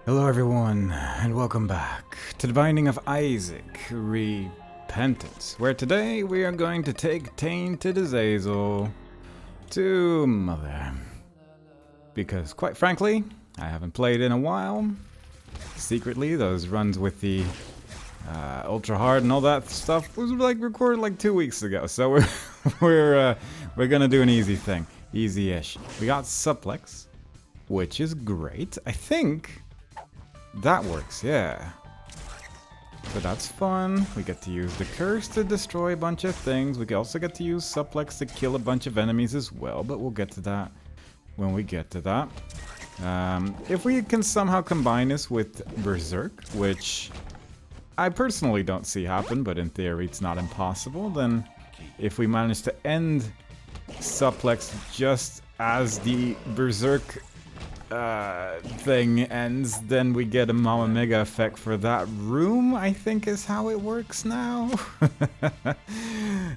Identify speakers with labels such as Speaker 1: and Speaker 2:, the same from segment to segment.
Speaker 1: Hello everyone, and welcome back to the Binding of Isaac Repentance, where today we are going to take Tainted Azazel to Mother. Because quite frankly, I haven't played in a while. Secretly, those runs with the ultra hard and all that stuff was recorded like 2 weeks ago, so we're gonna do an easy thing, easy-ish. We got Suplex, which is great. I think that works, yeah. So that's fun. We get to use the curse to destroy a bunch of things. We can also get to use Suplex to kill a bunch of enemies as well, but we'll get to that when we get to that. If we can somehow combine this with Berserk, which I personally don't see happen, but in theory it's not impossible, then if we manage to end Suplex just as the Berserk thing ends, then we get a Mama Mega effect for that room, I think is how it works now.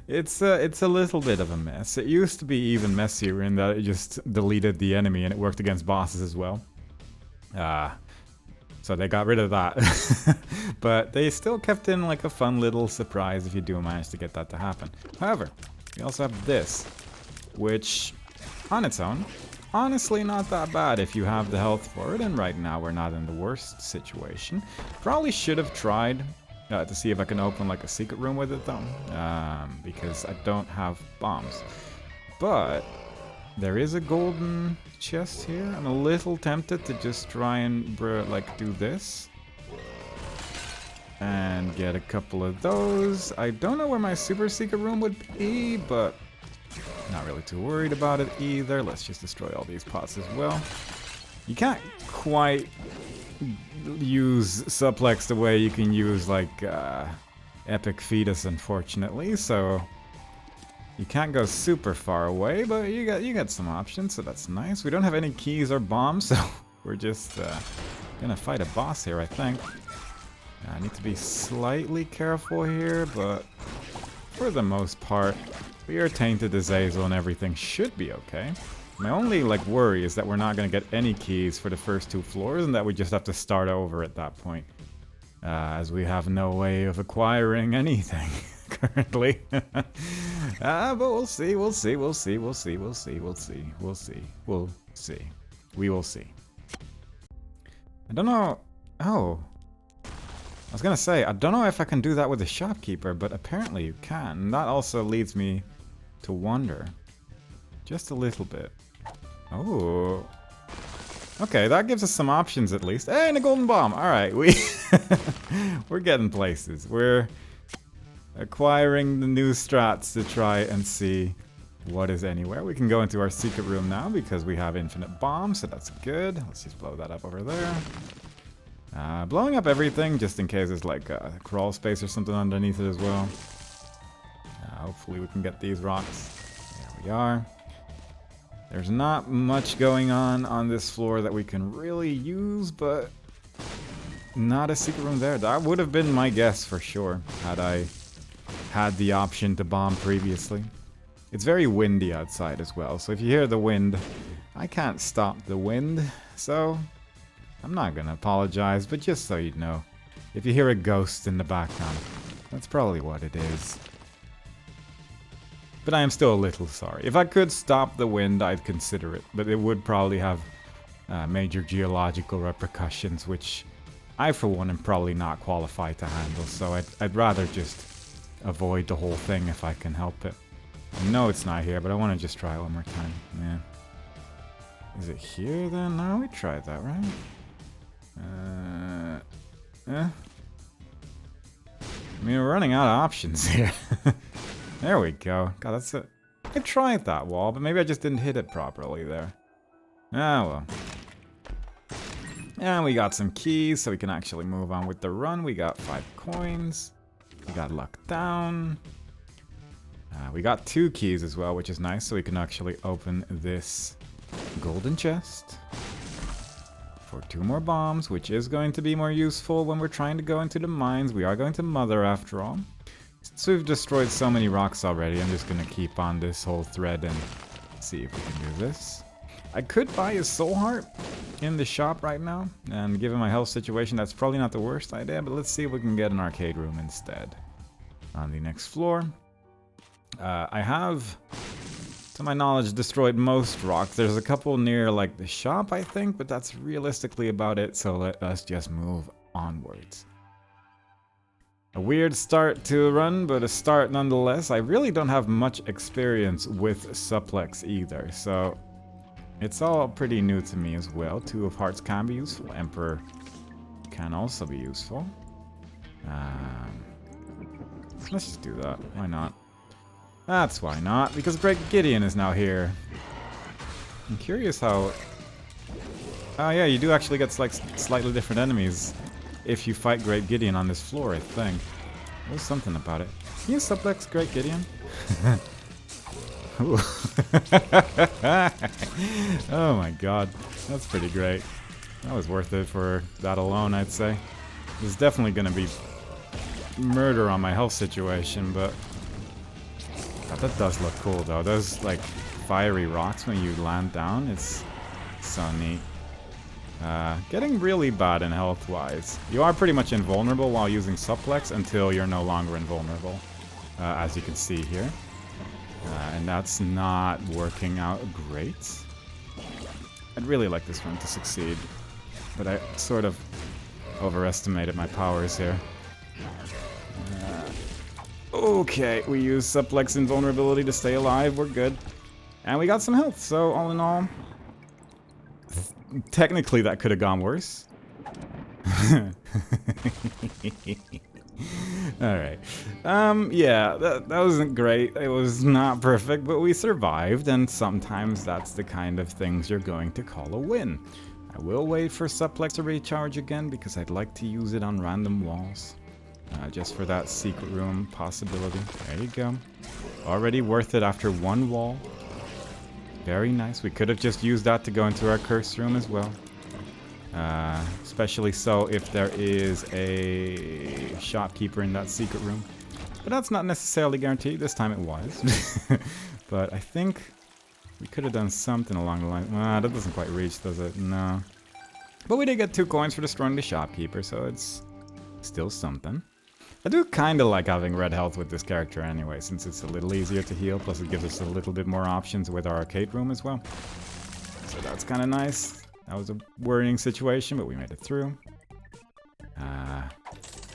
Speaker 1: It's a little bit of a mess. It used to be even messier in that it just deleted the enemy and it worked against bosses as well. So they got rid of that. But they still kept in like a fun little surprise if you do manage to get that to happen. However, we also have this, which on its own, honestly not that bad if you have the health for it, and right now we're not in the worst situation. Probably should have tried to see if I can open like a secret room with it though, because I don't have bombs. But there is a golden chest here. I'm a little tempted to just try and do this and get a couple of those. I don't know where my super secret room would be, but not really too worried about it either. Let's just destroy all these pots as well. You can't quite use Suplex the way you can use like Epic Fetus, unfortunately, so you can't go super far away, but you got some options, so that's nice. We don't have any keys or bombs, so we're just gonna fight a boss here, I think. I need to be slightly careful here, but for the most part, we are Tainted Azazel and everything should be okay. My only worry is that we're not going to get any keys for the first 2 floors and that we just have to start over at that point. As we have no way of acquiring anything currently. But we'll see. We will see. I don't know. Oh. I was gonna say, I don't know if I can do that with the shopkeeper, but apparently you can. And that also leads me to wonder. Just a little bit. Oh. Okay, that gives us some options at least. Hey, and a golden bomb! Alright, we're getting places. We're acquiring the new strats to try and see what is anywhere. We can go into our secret room now because we have infinite bombs, so that's good. Let's just blow that up over there. Blowing up everything just in case there's like a crawl space or something underneath it as well. Hopefully we can get these rocks. There we are. There's not much going on this floor that we can really use, but not a secret room there. That would have been my guess for sure, had I had the option to bomb previously. It's very windy outside as well, so if you hear the wind, I can't stop the wind, so I'm not gonna apologize, but just so you know, if you hear a ghost in the background, that's probably what it is. But I am still a little sorry. If I could stop the wind, I'd consider it, but it would probably have major geological repercussions, which I, for one, am probably not qualified to handle, so I'd rather just avoid the whole thing if I can help it. I know it's not here, but I want to just try it one more time. Yeah. Is it here then? No, we tried that, right? I mean, we're running out of options here. There we go. God, that's it. I tried that wall, but maybe I just didn't hit it properly there. Ah, well. And we got some keys, so we can actually move on with the run. We got 5 coins. We got luck down. We got 2 keys as well, which is nice, so we can actually open this golden chest for 2 more bombs, which is going to be more useful when we're trying to go into the mines. We are going to Mother after all. Since we've destroyed so many rocks already, I'm just going to keep on this whole thread and see if we can do this. I could buy a soul heart, in the shop right now, and given my health situation, that's probably not the worst idea, but let's see if we can get an arcade room instead. On the next floor. I have, to my knowledge, destroyed most rocks. There's a couple near, like, the shop, I think, but that's realistically about it, so let us just move onwards. A weird start to a run, but a start nonetheless. I really don't have much experience with Suplex either, so it's all pretty new to me as well. Two of Hearts can be useful. Emperor can also be useful. Let's just do that. Why not? That's why not, because Great Gideon is now here. I'm curious how... Oh yeah, you do actually get like slightly different enemies if you fight Great Gideon on this floor, I think. There's something about it. Can you suplex Great Gideon? Oh my god, that's pretty great. That was worth it for that alone, I'd say. There's definitely gonna be murder on my health situation, but that does look cool though. Those like fiery rocks when you land down, it's so neat. Getting really bad in health wise. You are pretty much invulnerable while using Suplex until you're no longer invulnerable, as you can see here. And that's not working out great. I'd really like this one to succeed, but I sort of overestimated my powers here. Okay, we use Suplex invulnerability to stay alive, we're good. And we got some health, so all in all... Technically that could have gone worse. Alright. Yeah, that wasn't great. It was not perfect, but we survived, and sometimes that's the kind of things you're going to call a win. I will wait for Suplex to recharge again, because I'd like to use it on random walls. Just for that secret room possibility. There you go. Already worth it after one wall. Very nice. We could have just used that to go into our curse room as well. Especially so if there is a shopkeeper in that secret room. But that's not necessarily guaranteed. This time it was. But I think we could have done something along the line. That doesn't quite reach, does it? No. But we did get 2 coins for destroying the shopkeeper, so it's still something. I do kind of like having red health with this character anyway, since it's a little easier to heal, plus it gives us a little bit more options with our arcade room as well. So that's kind of nice. That was a worrying situation, but we made it through.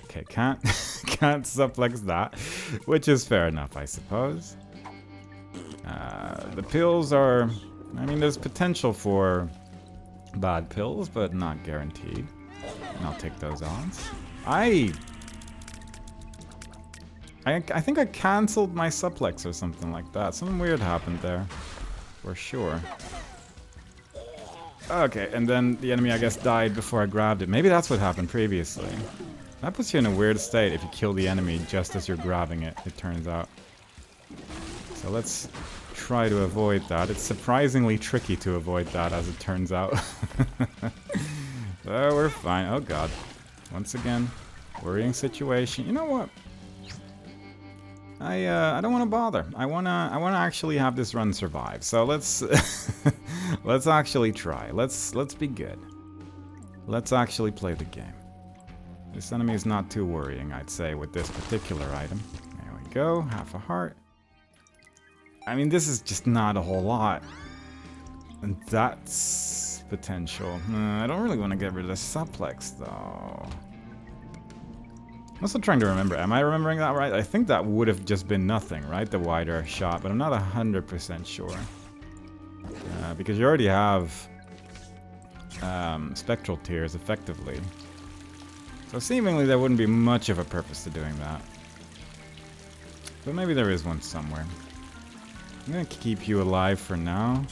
Speaker 1: Okay, can't suplex that, which is fair enough, I suppose. The pills are... I mean, there's potential for bad pills, but not guaranteed. And I'll take those odds. I think I cancelled my Suplex or something like that. Something weird happened there. For sure. Okay, and then the enemy, I guess, died before I grabbed it. Maybe that's what happened previously. That puts you in a weird state if you kill the enemy just as you're grabbing it, it turns out. So let's try to avoid that. It's surprisingly tricky to avoid that, as it turns out. Oh, we're fine. Oh god. Once again, worrying situation. You know what? I don't want to bother. I wanna actually have this run survive. So let's let's actually try. Let's be good. Let's actually play the game. This enemy is not too worrying, I'd say, with this particular item. There we go. Half a heart. I mean, this is just not a whole lot. And that's potential. I don't really want to get rid of the Suplex, though. I'm also trying to remember. Am I remembering that right? I think that would have just been nothing, right? The wider shot, but I'm not 100% sure. Because you already have spectral tears, effectively. So seemingly there wouldn't be much of a purpose to doing that. But maybe there is one somewhere. I'm gonna keep you alive for now,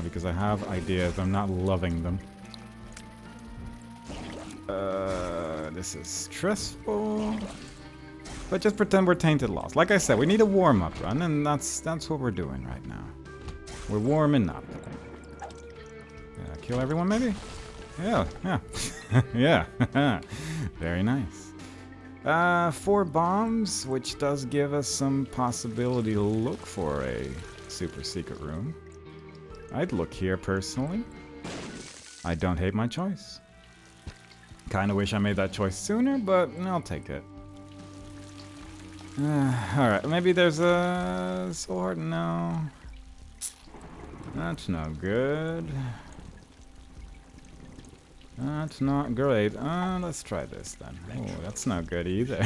Speaker 1: because I have ideas. I'm not loving them. This is stressful. But just pretend we're Tainted lost. Like I said, we need a warm-up run, and that's what we're doing right now. We're warming up. Kill everyone, maybe? Yeah. Yeah. Very nice. 4 bombs, which does give us some possibility to look for a super secret room. I'd look here, personally. I don't hate my choice. Kinda wish I made that choice sooner, but I'll take it. Alright, maybe there's a sword? No. That's no good. That's not great. Let's try this then. Oh, that's not good either.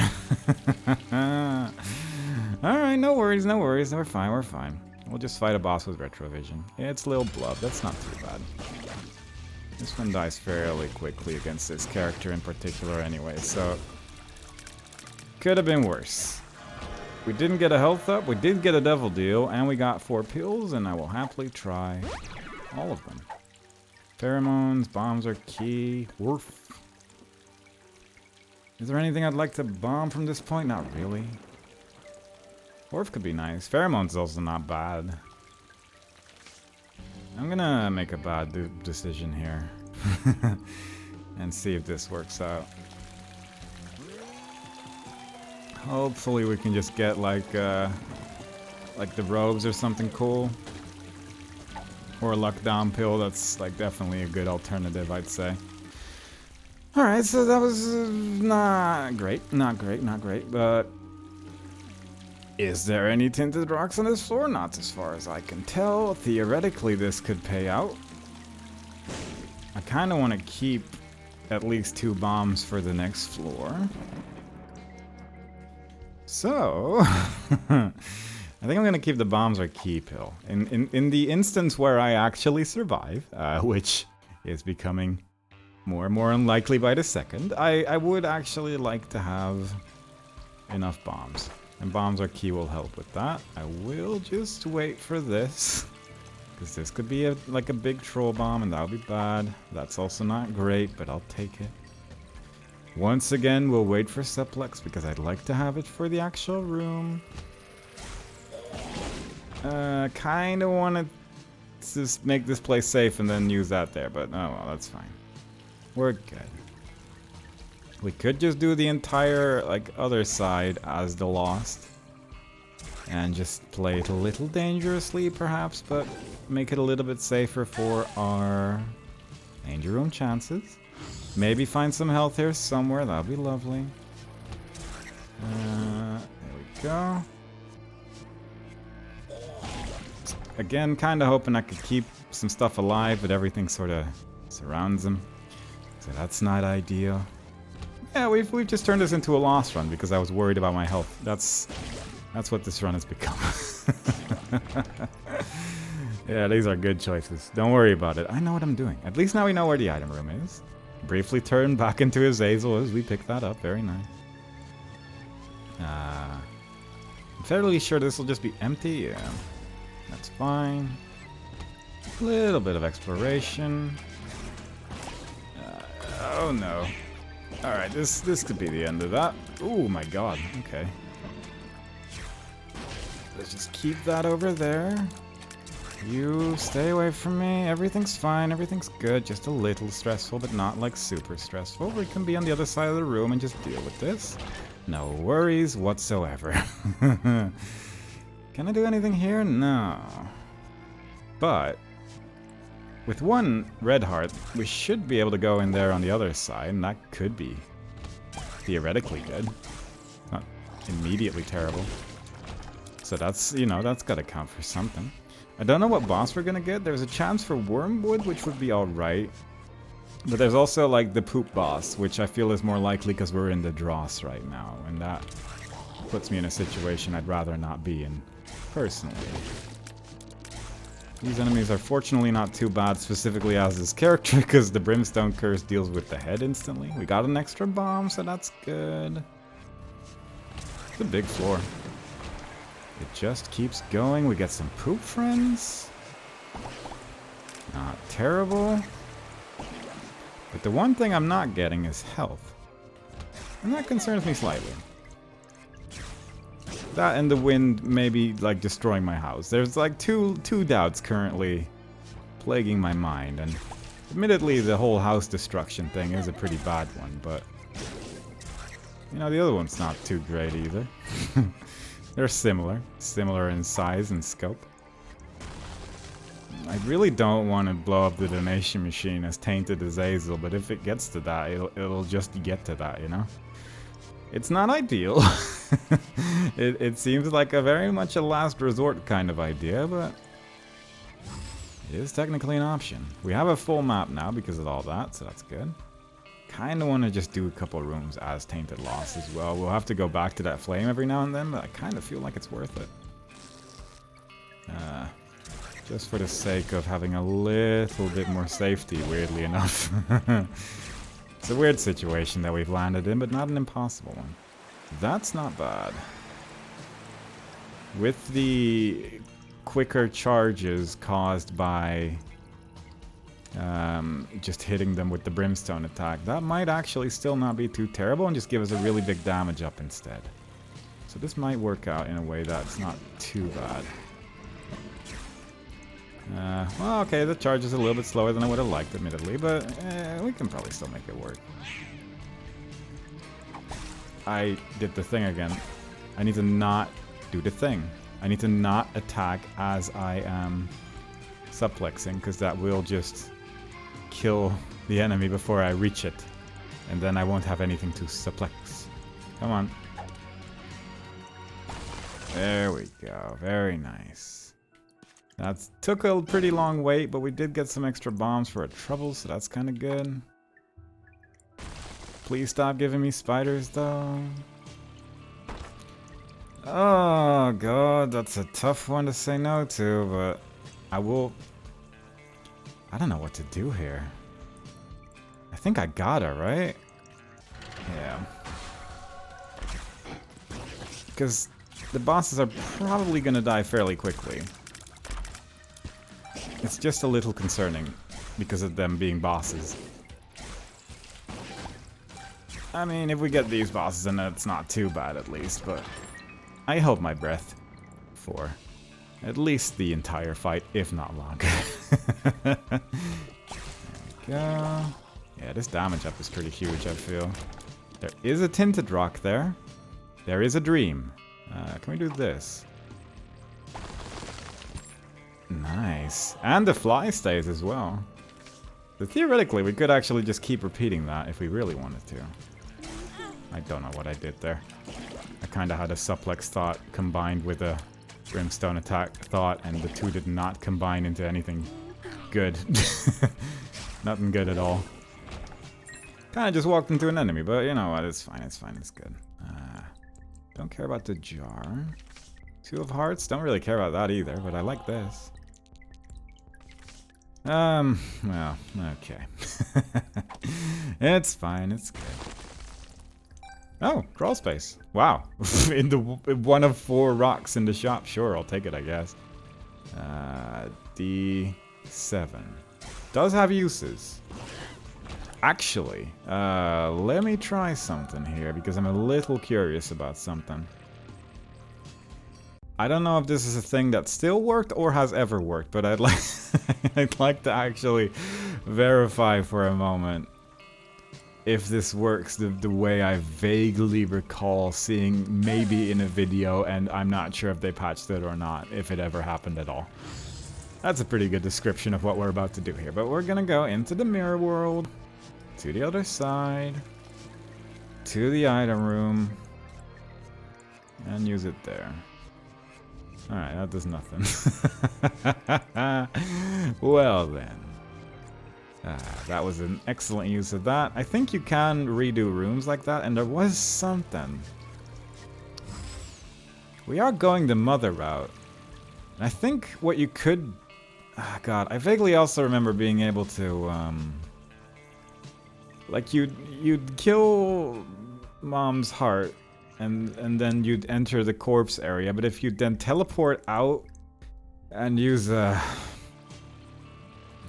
Speaker 1: Alright, no worries, no worries. We're fine, we're fine. We'll just fight a boss with retrovision. Yeah, it's Lil Blub. That's not too bad. This one dies fairly quickly against this character in particular anyway, so... Could have been worse. We didn't get a health up, we did get a devil deal, and we got 4 pills, and I will happily try all of them. Pheromones, bombs are key. Woof. Is there anything I'd like to bomb from this point? Not really. Orf could be nice. Pheromones is also not bad. I'm gonna make a bad decision here. And see if this works out. Hopefully we can just get like the robes or something cool. Or a luck down pill, that's like definitely a good alternative, I'd say. Alright, so that was not great, but... Is there any tinted rocks on this floor? Not as far as I can tell. Theoretically, this could pay out. I kind of want to keep at least 2 bombs for the next floor. So... I think I'm going to keep the bombs or key pill. In the instance where I actually survive, which is becoming more and more unlikely by the second, I would actually like to have enough bombs. And bombs or key will help with that. I will just wait for this. Because this could be like a big troll bomb and that would be bad. That's also not great, but I'll take it. Once again, we'll wait for Suplex because I'd like to have it for the actual room. Kind of want to just make this place safe and then use that there, but oh well, that's fine. We're good. We could just do the entire, like, other side as the Lost. And just play it a little dangerously, perhaps, but make it a little bit safer for our danger room chances. Maybe find some health here somewhere, that would be lovely. There we go. Again, kind of hoping I could keep some stuff alive, but everything sort of surrounds them. So that's not ideal. Yeah, we've just turned this into a lost run because I was worried about my health. That's what this run has become. Yeah, these are good choices. Don't worry about it. I know what I'm doing. At least now we know where the item room is. Briefly turn back into Azazel as we pick that up. Very nice. I'm fairly sure this will just be empty. Yeah. That's fine. A little bit of exploration. Oh no. Alright, this could be the end of that. Oh my god, okay. Let's just keep that over there. You stay away from me. Everything's fine, everything's good. Just a little stressful, but not like super stressful. We can be on the other side of the room and just deal with this. No worries whatsoever. Can I do anything here? No. But with 1 red heart, we should be able to go in there on the other side, and that could be theoretically good. Not immediately terrible. So that's, you know, that's gotta count for something. I don't know what boss we're gonna get. There's a chance for Wormwood, which would be alright. But there's also, like, the poop boss, which I feel is more likely because we're in the dross right now, and that puts me in a situation I'd rather not be in, personally. These enemies are fortunately not too bad, specifically as this character, because the Brimstone Curse deals with the head instantly. We got an extra bomb, so that's good. It's a big floor. It just keeps going. We get some poop friends. Not terrible. But the one thing I'm not getting is health. And that concerns me slightly. That and the wind maybe like destroying my house. There's like two doubts currently plaguing my mind, and admittedly the whole house destruction thing is a pretty bad one, but you know, the other one's not too great either. They're similar in size and scope. I really don't want to blow up the donation machine as Tainted Azazel, but if it gets to that, it'll just get to that, you know? It's not ideal. It seems like a very much a last resort kind of idea, but it is technically an option. We have a full map now because of all that, so that's good. Kind of want to just do a couple rooms as Tainted Lost as well. We'll have to go back to that flame every now and then, but I kind of feel like it's worth it. Just for the sake of having a little bit more safety, weirdly enough. It's a weird situation that we've landed in, but not an impossible one. That's not bad. With the quicker charges caused by just hitting them with the brimstone attack, that might actually still not be too terrible and just give us a really big damage up instead. So this might work out in a way that's not too bad. Well, okay, the charge is a little bit slower than I would have liked, admittedly, but we can probably still make it work. I did the thing again. I need to not do the thing. I need to not attack as I am suplexing, because that will just kill the enemy before I reach it. And then I won't have anything to suplex. Come on. There we go. Very nice. That took a pretty long wait, but we did get some extra bombs for our trouble, so that's kind of good. Please stop giving me spiders, though. Oh, God, that's a tough one to say no to, but I will... I don't know what to do here. I think I got her, right? Yeah. Because the bosses are probably going to die fairly quickly. It's just a little concerning because of them being bosses. I mean, if we get these bosses, then it's not too bad at least, but I hold my breath for at least the entire fight, if not longer. There we go. Yeah, this damage up is pretty huge, I feel. There is a tinted rock there. There is a dream. Can we do this? Nice. And the fly stays as well. So theoretically, we could actually just keep repeating that if we really wanted to. I don't know what I did there. I kind of had a suplex thought combined with a brimstone attack thought, and the two did not combine into anything good. Nothing good at all. Kind of just walked into an enemy, but you know what? It's fine, it's fine, it's good. Don't care about the jar. Two of Hearts, don't really care about that either, but I like this. Well, okay. It's fine, it's good. Oh, crawl space. Wow. In the one of 4 rocks in the shop. Sure, I'll take it, I guess. D7. Does have uses. Actually, let me try something here because I'm a little curious about something. I don't know if this is a thing that still worked or has ever worked, but I'd like I'd like to actually verify for a moment if this works the way I vaguely recall seeing maybe in a video, and I'm not sure if they patched it or not, if it ever happened at all. That's a pretty good description of what we're about to do here, but we're gonna go into the mirror world, to the other side, to the item room, and use it there. Alright, that does nothing. Well then. That was an excellent use of that. I think you can redo rooms like that, and there was something. We are going the mother route. And I think what you could... God, I vaguely also remember being able to... like, you'd kill Mom's heart, and then you'd enter the corpse area, but if you then teleport out and use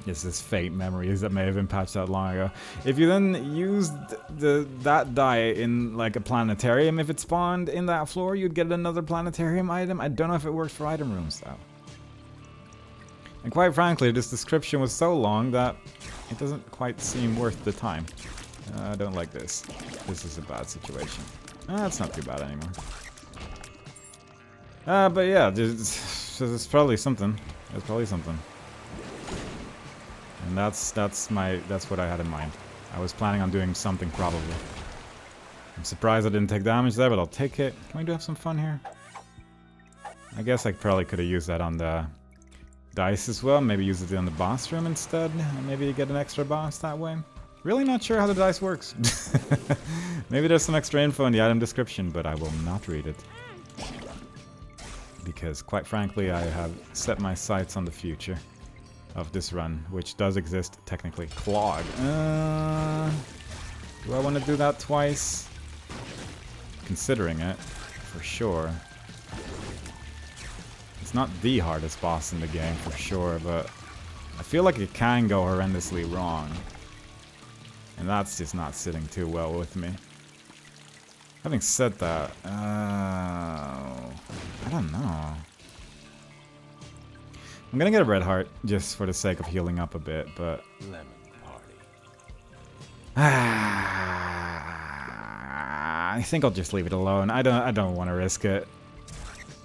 Speaker 1: this is faint memories that may have been patched out long ago. If you then used that die in like a planetarium, if it spawned in that floor, you'd get another planetarium item. I don't know if it works for item rooms though. And quite frankly, this description was so long that it doesn't quite seem worth the time. I don't like this. This is a bad situation. It's not too bad anymore. But yeah, there's probably something. There's probably something. And that's what I had in mind. I was planning on doing something probably. I'm surprised I didn't take damage there, but I'll take it. Can we do have some fun here? I guess I probably could have used that on the dice as well. Maybe use it on the boss room instead. Maybe get an extra boss that way. Really not sure how the dice works. Maybe there's some extra info in the item description, but I will not read it. Because, quite frankly, I have set my sights on the future of this run, which does exist technically. Clog. Do I want to do that twice? Considering it, for sure. It's not the hardest boss in the game, for sure, but I feel like it can go horrendously wrong. And that's just not sitting too well with me. Having said that, I don't know. I'm gonna get a red heart just for the sake of healing up a bit, but
Speaker 2: Lemon party.
Speaker 1: I think I'll just leave it alone. I don't want to risk it.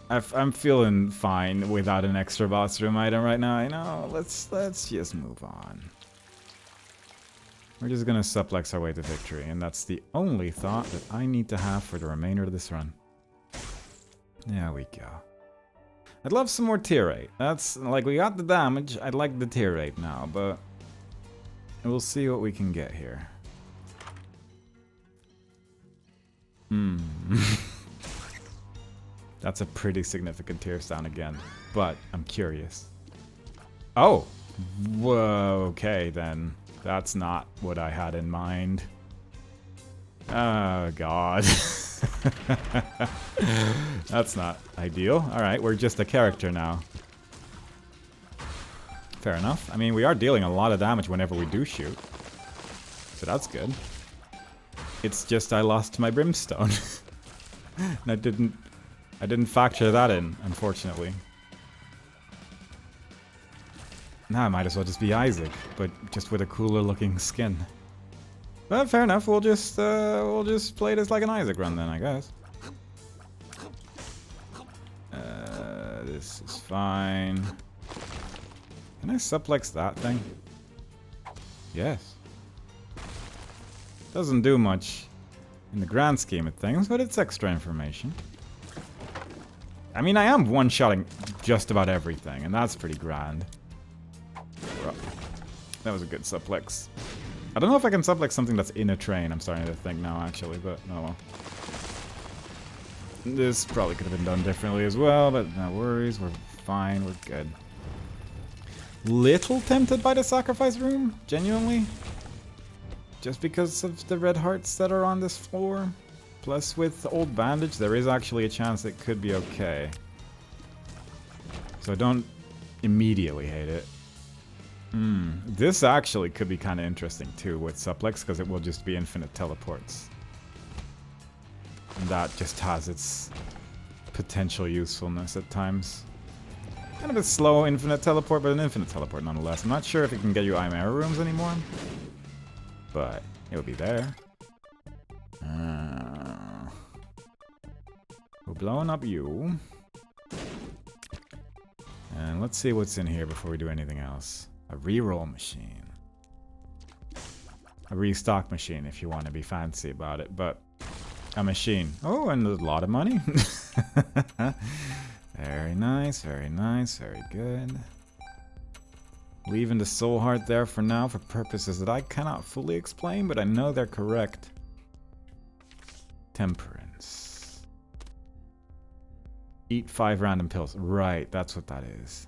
Speaker 1: I'm feeling fine without an extra boss room item right now. I know. Let's just move on. We're just gonna suplex our way to victory, and that's the only thought that I need to have for the remainder of this run. There we go. I'd love some more tier 8. That's, like, we got the damage. I'd like the tier 8 now, but we'll see what we can get here. That's a pretty significant tears down again, but I'm curious. Oh! Whoa, okay then. That's not what I had in mind. Oh, God. That's not ideal. Alright, we're just a character now. Fair enough. I mean, we are dealing a lot of damage whenever we do shoot. So that's good. It's just I lost my brimstone. And I didn't factor that in, unfortunately. Now I might as well just be Isaac, but just with a cooler looking skin. But fair enough, we'll just play this like an Isaac run then, I guess. This is fine. Can I suplex that thing? Yes. Doesn't do much in the grand scheme of things, but it's extra information. I mean, I am one-shotting just about everything, and that's pretty grand. That was a good suplex. I don't know if I can suplex something that's in a train, I'm starting to think now, actually, but oh well. This probably could have been done differently as well, but no worries, we're fine, we're good. Little tempted by the sacrifice room, genuinely. Just because of the red hearts that are on this floor. Plus, with old bandage, there is actually a chance it could be okay. So don't immediately hate it. This actually could be kind of interesting too with Suplex, because it will just be infinite teleports. And that just has its potential usefulness at times. Kind of a slow infinite teleport, but an infinite teleport nonetheless. I'm not sure if it can get you Chimera rooms anymore, but it'll be there. We're blowing up you. And let's see what's in here before we do anything else. A reroll machine. A restock machine if you want to be fancy about it, but a machine. Oh, and a lot of money. Very nice, very nice, very good. Leaving the soul heart there for now for purposes that I cannot fully explain, but I know they're correct. Temperance. Eat 5 random pills. Right, that's what that is.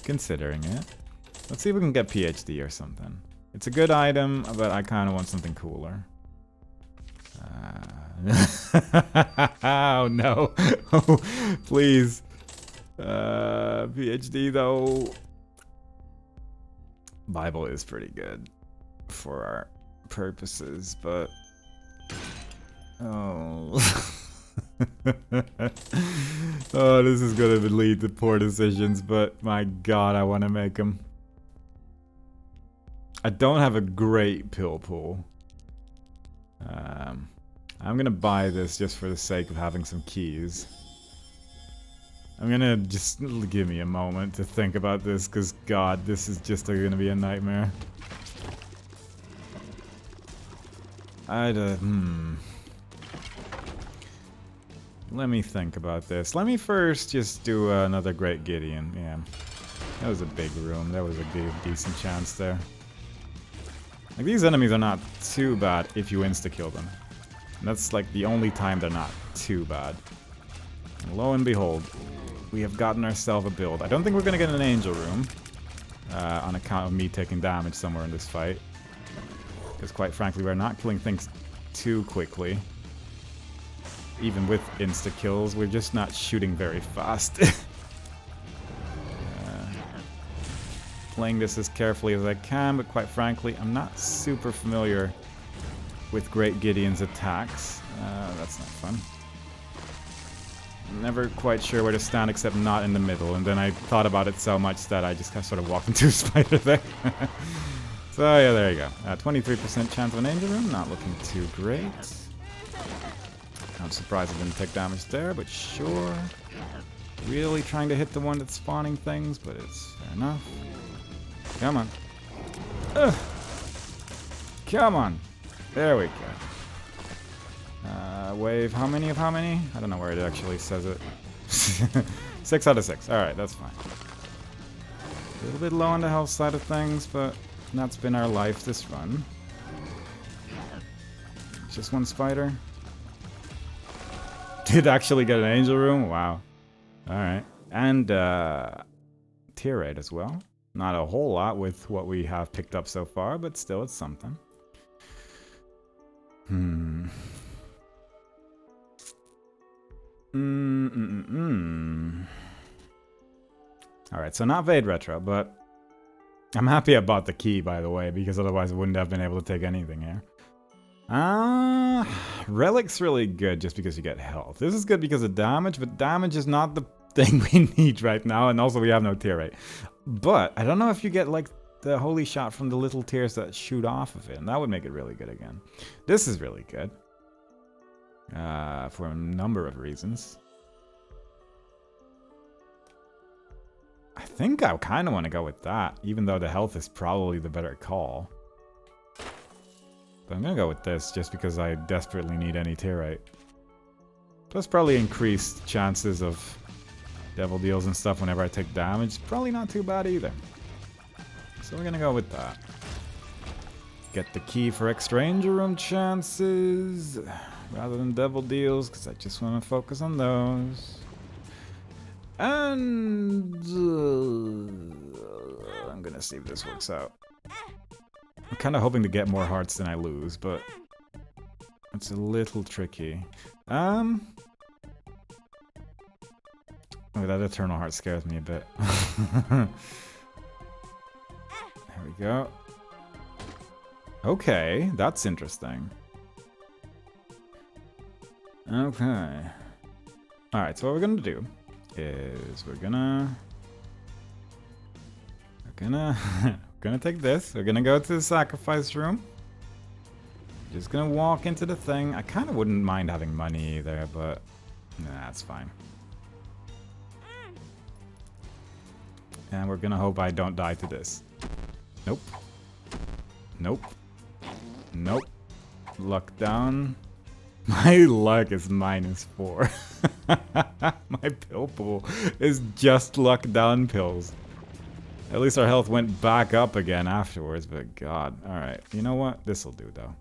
Speaker 1: Considering it. Let's see if we can get PhD or something. It's a good item, but I kind of want something cooler. Oh no. Oh, please. PhD though. Bible is pretty good for our purposes, but oh. Oh, this is gonna lead to poor decisions, but my god, I want to make them. I don't have a great pill pool. I'm gonna buy this just for the sake of having some keys. I'm gonna just give me a moment to think about this, because God, this is just gonna be a nightmare. Let me think about this. Let me first just do another Great Gideon. Yeah, that was a big room. There was a good, decent chance there. Like, these enemies are not too bad if you insta-kill them. And that's like the only time they're not too bad. And lo and behold, we have gotten ourselves a build. I don't think we're gonna get an angel room on account of me taking damage somewhere in this fight. Because quite frankly, we're not killing things too quickly. Even with insta-kills, we're just not shooting very fast. Playing this as carefully as I can, but quite frankly, I'm not super familiar with Great Gideon's attacks. That's not fun. Never quite sure where to stand except not in the middle, and then I thought about it so much that I just kind of sort of walked into a spider there. So yeah, there you go. 23% chance of an angel room, not looking too great. I'm surprised I didn't take damage there, but sure. Really trying to hit the one that's spawning things, but it's fair enough. Come on. Ugh. Come on. There we go. Wave, how many of how many? I don't know where it actually says it. 6 out of 6. Alright, that's fine. A little bit low on the health side of things, but that's been our life this run. Just one spider. Did actually get an angel room? Wow. Alright. And tier 8 as well. Not a whole lot with what we have picked up so far, but still it's something. Alright, so not Vade Retro, but I'm happy I bought the key, by the way, because otherwise I wouldn't have been able to take anything here. Relic's really good just because you get health. This is good because of damage, but damage is not the thing we need right now, and also we have no tier 8. But I don't know if you get like the holy shot from the little tears that shoot off of it, and that would make it really good again. This is really good. For a number of reasons. I think I kind of want to go with that, even though the health is probably the better call. But I'm going to go with this just because I desperately need any tier 8. Plus probably increased chances of devil deals and stuff whenever I take damage. Probably not too bad either. So we're going to go with that. Get the key for extra angel room chances rather than devil deals, because I just want to focus on those. And I'm going to see if this works out. I'm kind of hoping to get more hearts than I lose, but it's a little tricky. Oh, that eternal heart scares me a bit. There we go. Okay, that's interesting. Okay. Alright, so what we're gonna do is we're gonna take this. We're gonna go to the sacrifice room. Just gonna walk into the thing. I kind of wouldn't mind having money there, but nah, that's fine. And we're gonna hope I don't die to this. Nope. Nope. Nope. Luck down. My luck is -4. My pill pool is just luck down pills. At least our health went back up again afterwards, but God. Alright, you know what? This'll do, though.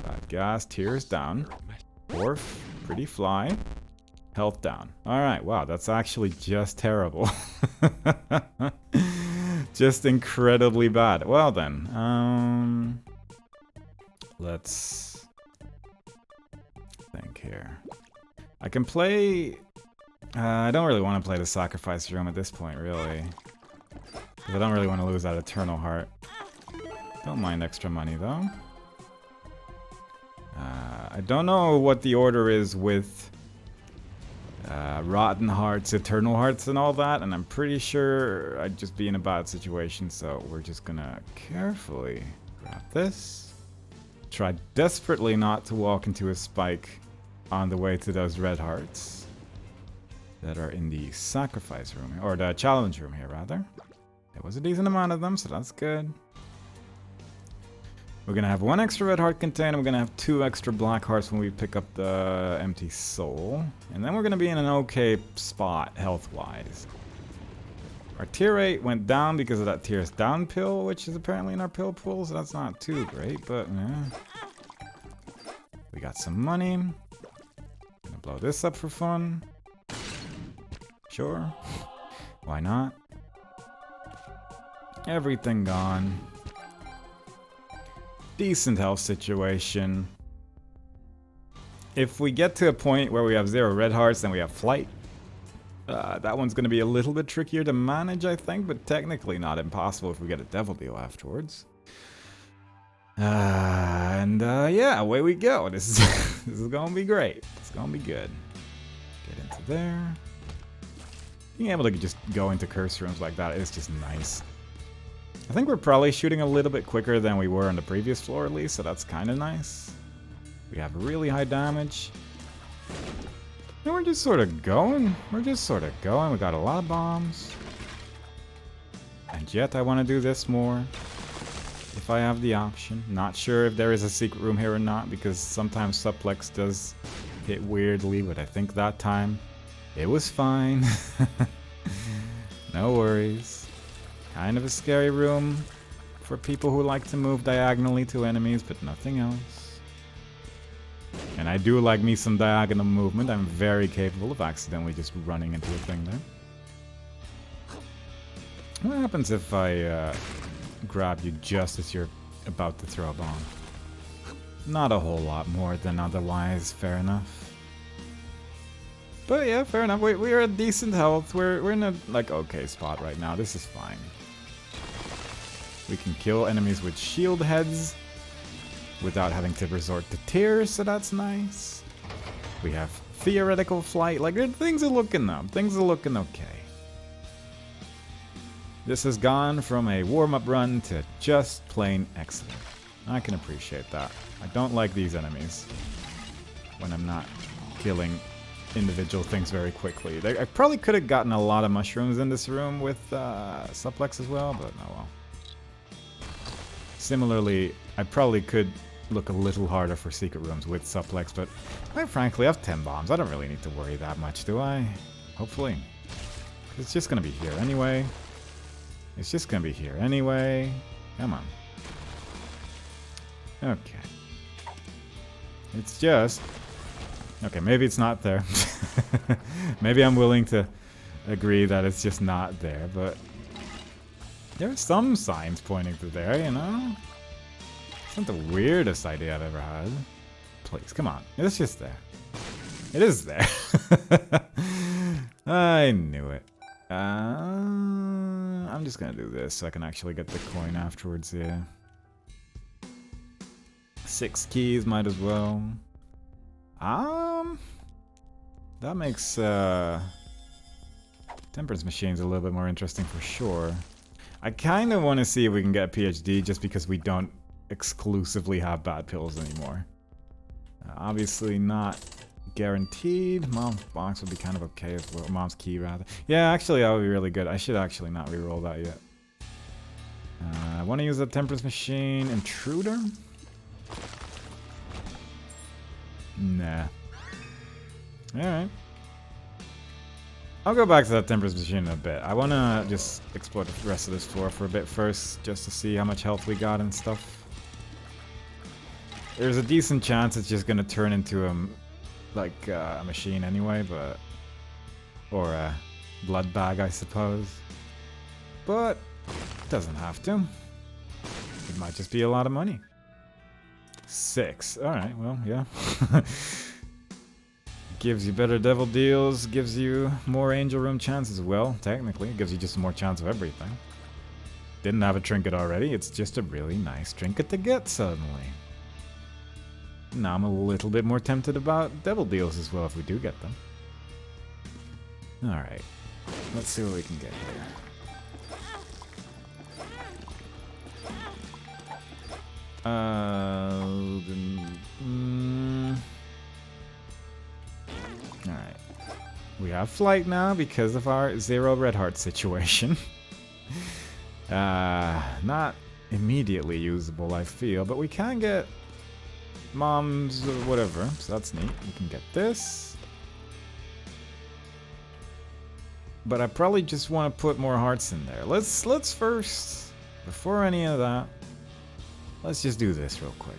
Speaker 1: Bad gas, tears down. Orf, pretty fly. Health down. Alright, wow, that's actually just terrible. Just incredibly bad. Well then, let's think here. I can play... I don't really want to play the sacrifice room at this point, really. Because I don't really want to lose that eternal heart. Don't mind extra money, though. I don't know what the order is with rotten hearts, eternal hearts, and all that, and I'm pretty sure I'd just be in a bad situation, so we're just gonna carefully grab this. Try desperately not to walk into a spike on the way to those red hearts. that are in the sacrifice room, or the challenge room here, rather. There was a decent amount of them, so that's good. We're gonna have 1 extra red heart container, we're gonna have 2 extra black hearts when we pick up the empty soul. And then we're gonna be in an okay spot, health-wise. Our tier rate went down because of that tears down pill, which is apparently in our pill pool, so that's not too great, but yeah. We got some money. Gonna blow this up for fun. Sure. Why not? Everything gone. Decent health situation. If we get to a point where we have 0 red hearts, then we have flight. That one's going to be a little bit trickier to manage, I think, but technically not impossible if we get a devil deal afterwards. Yeah, away we go. This is this is going to be great. It's going to be good. Get into there. Being able to just go into curse rooms like that is just nice. I think we're probably shooting a little bit quicker than we were on the previous floor at least, so that's kind of nice. We have really high damage. And we're just sort of going. We're just sort of going. We got a lot of bombs. And yet I want to do this more. If I have the option. Not sure if there is a secret room here or not, because sometimes Suplex does hit weirdly, but I think that time it was fine. No worries. Kind of a scary room for people who like to move diagonally to enemies, but nothing else. And I do like me some diagonal movement. I'm very capable of accidentally just running into a thing there. What happens if I grab you just as you're about to throw a bomb? Not a whole lot more than otherwise, fair enough. But yeah, fair enough. We're at decent health. We're in a like okay spot right now. This is fine. We can kill enemies with shield heads without having to resort to tears, so that's nice. We have theoretical flight. Like, things are looking up. Things are looking okay. This has gone from a warm-up run to just plain excellent. I can appreciate that. I don't like these enemies when I'm not killing individual things very quickly. I probably could have gotten a lot of mushrooms in this room with Suplex as well, but oh well. Similarly, I probably could look a little harder for secret rooms with Suplex, but quite frankly, I have 10 bombs. I don't really need to worry that much, do I? Hopefully. It's just gonna be here anyway. It's just gonna be here anyway. Come on. Okay. It's just... Okay, maybe it's not there. Maybe I'm willing to agree that it's just not there, but... There are some signs pointing to there, you know? It's not the weirdest idea I've ever had. Please, come on. It's just there. It is there. I knew it. I'm just gonna do this so I can actually get the coin afterwards, yeah. 6 keys, might as well. That makes Temperance Machines a little bit more interesting for sure. I kind of want to see if we can get a PhD just because we don't exclusively have bad pills anymore. Obviously not guaranteed. Mom's box would be kind of okay as well. Mom's key, rather. Yeah, actually, that would be really good. I should actually not reroll that yet. I want to use a Temperance Machine. Intruder? Nah. Alright. I'll go back to that Temperance Machine in a bit. I want to just explore the rest of this floor for a bit first, just to see how much health we got and stuff. There's a decent chance it's just going to turn into a machine anyway, but... Or a blood bag, I suppose. But, it doesn't have to. It might just be a lot of money. 6. Alright, well, yeah. Gives you better devil deals, gives you more angel room chances. Well, technically, it gives you just more chance of everything. Didn't have a trinket already, it's just a really nice trinket to get suddenly. Now I'm a little bit more tempted about devil deals as well if we do get them. Alright, let's see what we can get here. Alright. We have flight now because of our 0 red heart situation. Not immediately usable, I feel, but we can get moms or whatever, so that's neat. We can get this. But I probably just want to put more hearts in there. Let's first, before any of that, let's just do this real quick.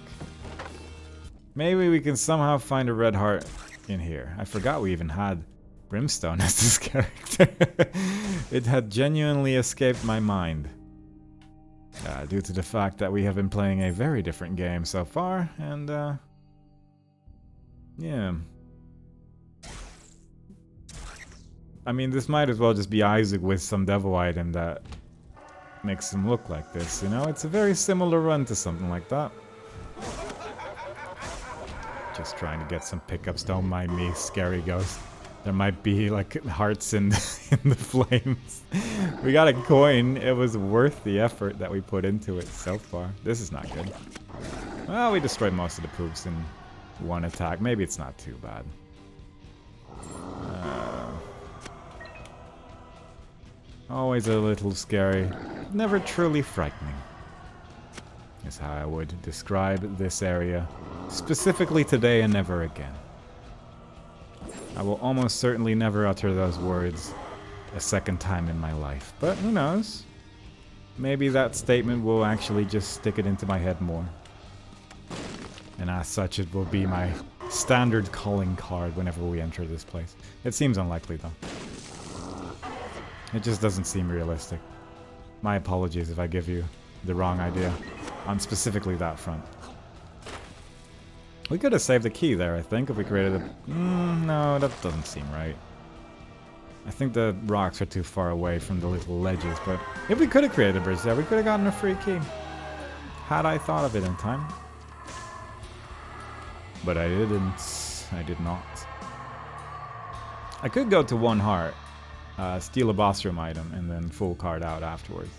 Speaker 1: Maybe we can somehow find a red heart in here. I forgot we even had Brimstone as this character. It had genuinely escaped my mind. Due to the fact that we have been playing a very different game so far, and yeah. I mean, this might as well just be Isaac with some devil item that makes him look like this, you know? It's a very similar run to something like that. Just trying to get some pickups, don't mind me, scary ghost. There might be, like, hearts in the flames. We got a coin. It was worth the effort that we put into it so far. This is not good. Well, we destroyed most of the poops in one attack. Maybe it's not too bad. Always a little scary. Never truly frightening. Is how I would describe this area. Specifically today and never again. I will almost certainly never utter those words a second time in my life. But who knows? Maybe that statement will actually just stick it into my head more. And as such, it will be my standard calling card whenever we enter this place. It seems unlikely, though. It just doesn't seem realistic. My apologies if I give you the wrong idea on specifically that front. We could have saved the key there, I think, if we created a... no, that doesn't seem right. I think the rocks are too far away from the little ledges, but if we could have created a bridge there, we could have gotten a free key. Had I thought of it in time. But I didn't. I did not. I could go to 1 heart, steal a boss room item, and then full card out afterwards.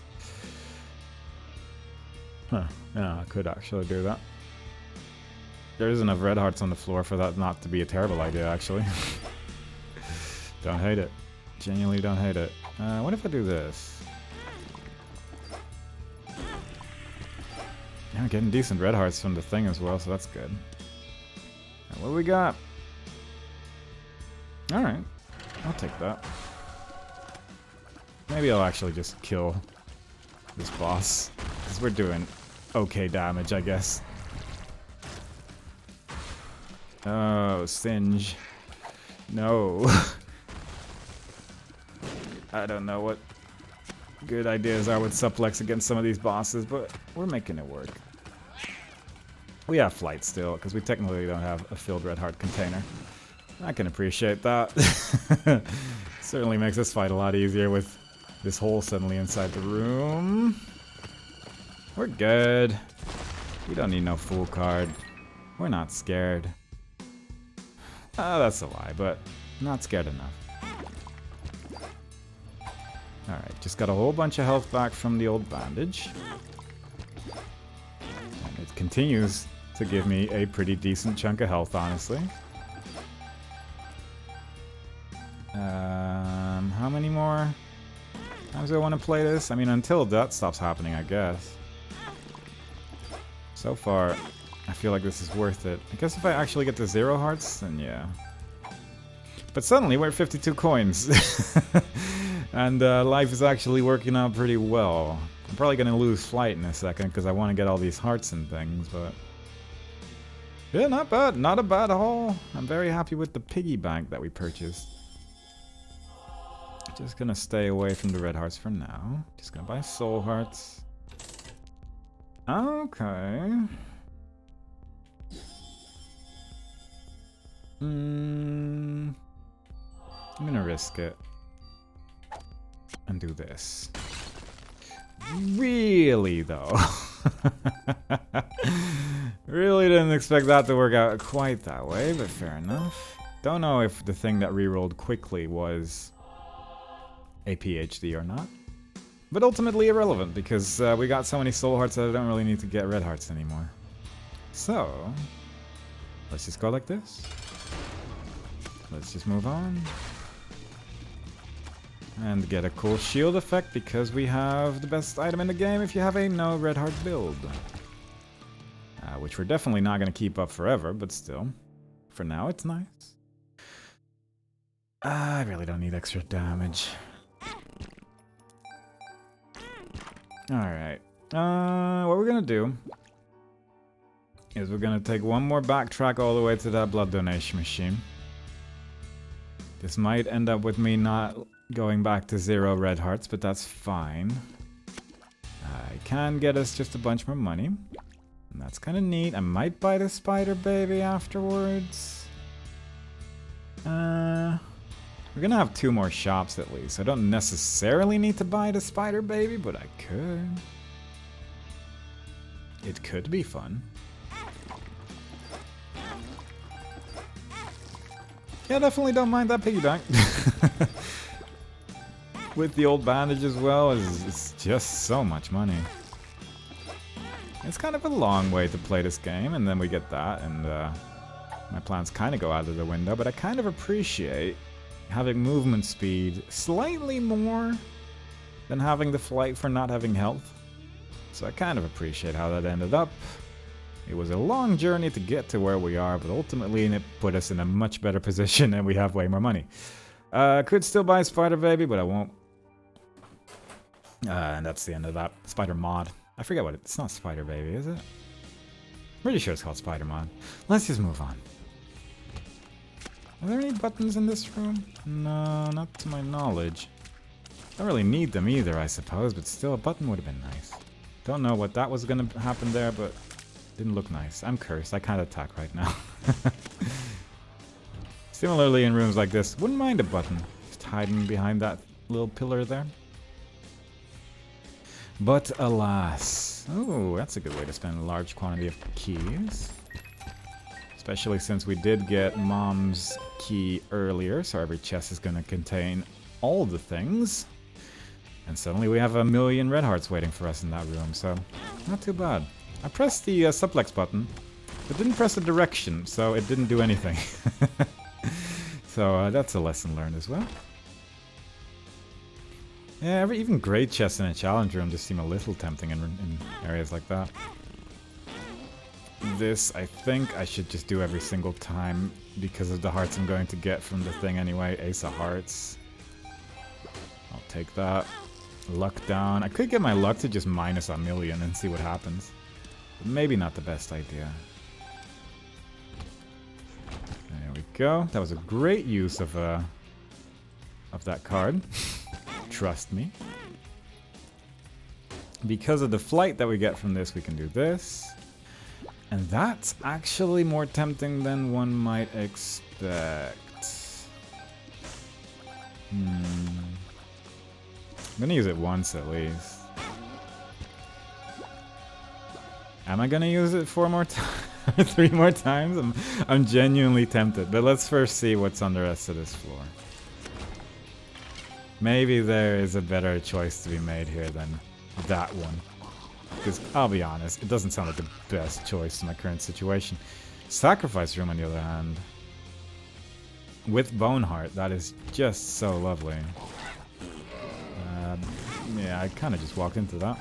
Speaker 1: Huh. Yeah, I could actually do that. There is enough red hearts on the floor for that not to be a terrible idea, actually. Don't hate it. Genuinely don't hate it. What if I do this? Yeah, I'm getting decent red hearts from the thing as well, so that's good. Now, what do we got? Alright. I'll take that. Maybe I'll actually just kill this boss. Because we're doing okay damage, I guess. Oh, Singe. No. I don't know what good ideas are with Suplex against some of these bosses, but we're making it work. We have flight still, because we technically don't have a filled red heart container. I can appreciate that. Certainly makes this fight a lot easier with this hole suddenly inside the room. We're good. We don't need no full card. We're not scared. Oh, that's a lie, but not scared enough. Alright, just got a whole bunch of health back from the old bandage. And it continues to give me a pretty decent chunk of health, honestly. How many more times do I want to play this? I mean, until that stops happening, I guess. So far, I feel like this is worth it. I guess if I actually get to 0 hearts, then yeah. But suddenly we're at 52 coins. And life is actually working out pretty well. I'm probably going to lose flight in a second because I want to get all these hearts and things, but... yeah, not bad. Not a bad haul. I'm very happy with the piggy bank that we purchased. Just going to stay away from the red hearts for now. Just going to buy soul hearts. Okay. I'm gonna risk it and do this. Really, though. Really didn't expect that to work out quite that way, but fair enough. Don't know if the thing that rerolled quickly was a PhD or not. But ultimately irrelevant, because we got so many soul hearts that I don't really need to get red hearts anymore. So, let's just go like this. Let's just move on. And get a cool shield effect because we have the best item in the game if you have a no red heart build. Which we're definitely not going to keep up forever, but still. For now, it's nice. I really don't need extra damage. Alright. What we're going to do is we're going to take one more backtrack all the way to that blood donation machine. This might end up with me not going back to 0 red hearts, but that's fine. It can get us just a bunch more money. And that's kind of neat. I might buy the spider baby afterwards. We're gonna have 2 more shops at least. I don't necessarily need to buy the spider baby, but I could. It could be fun. Yeah, definitely don't mind that piggy bank. With the old bandage as well, it's just so much money. It's kind of a long way to play this game, and then we get that, and my plans kind of go out of the window, but I kind of appreciate having movement speed slightly more than having the flight for not having health. So I kind of appreciate how that ended up. It was a long journey to get to where we are, but ultimately it put us in a much better position and we have way more money. Could still buy Spider Baby, but I won't. And that's the end of that. Spider Mod. I forget what it's not Spider Baby, is it? Pretty sure it's called Spider Mod. Let's just move on. Are there any buttons in this room? No, not to my knowledge. Don't really need them either, I suppose, but still a button would have been nice. Don't know what that was gonna happen there, but didn't look nice. I'm cursed. I can't attack right now. Similarly, in rooms like this, wouldn't mind a button just hiding behind that little pillar there. But alas. Oh, that's a good way to spend a large quantity of keys. Especially since we did get Mom's key earlier, so every chest is going to contain all the things. And suddenly we have 1,000,000 red hearts waiting for us in that room, so not too bad. I pressed the suplex button, but didn't press the direction, so it didn't do anything. So that's a lesson learned as well. Yeah, even great chests in a challenge room just seem a little tempting in areas like that. This, I think I should just do every single time because of the hearts I'm going to get from the thing anyway. Ace of Hearts. I'll take that. Luck down. I could get my luck to just minus 1,000,000 and see what happens. But maybe not the best idea. There we go. That was a great use of that card. Trust me. Because of the flight that we get from this, we can do this. And that's actually more tempting than one might expect. I'm gonna use it once at least. Am I gonna use it 4 more times? 3 more times? I'm genuinely tempted. But let's first see what's on the rest of this floor. Maybe there is a better choice to be made here than that one. Because, I'll be honest, it doesn't sound like the best choice in my current situation. Sacrifice Room, on the other hand, with Boneheart, that is just so lovely. Yeah, I kind of just walked into that.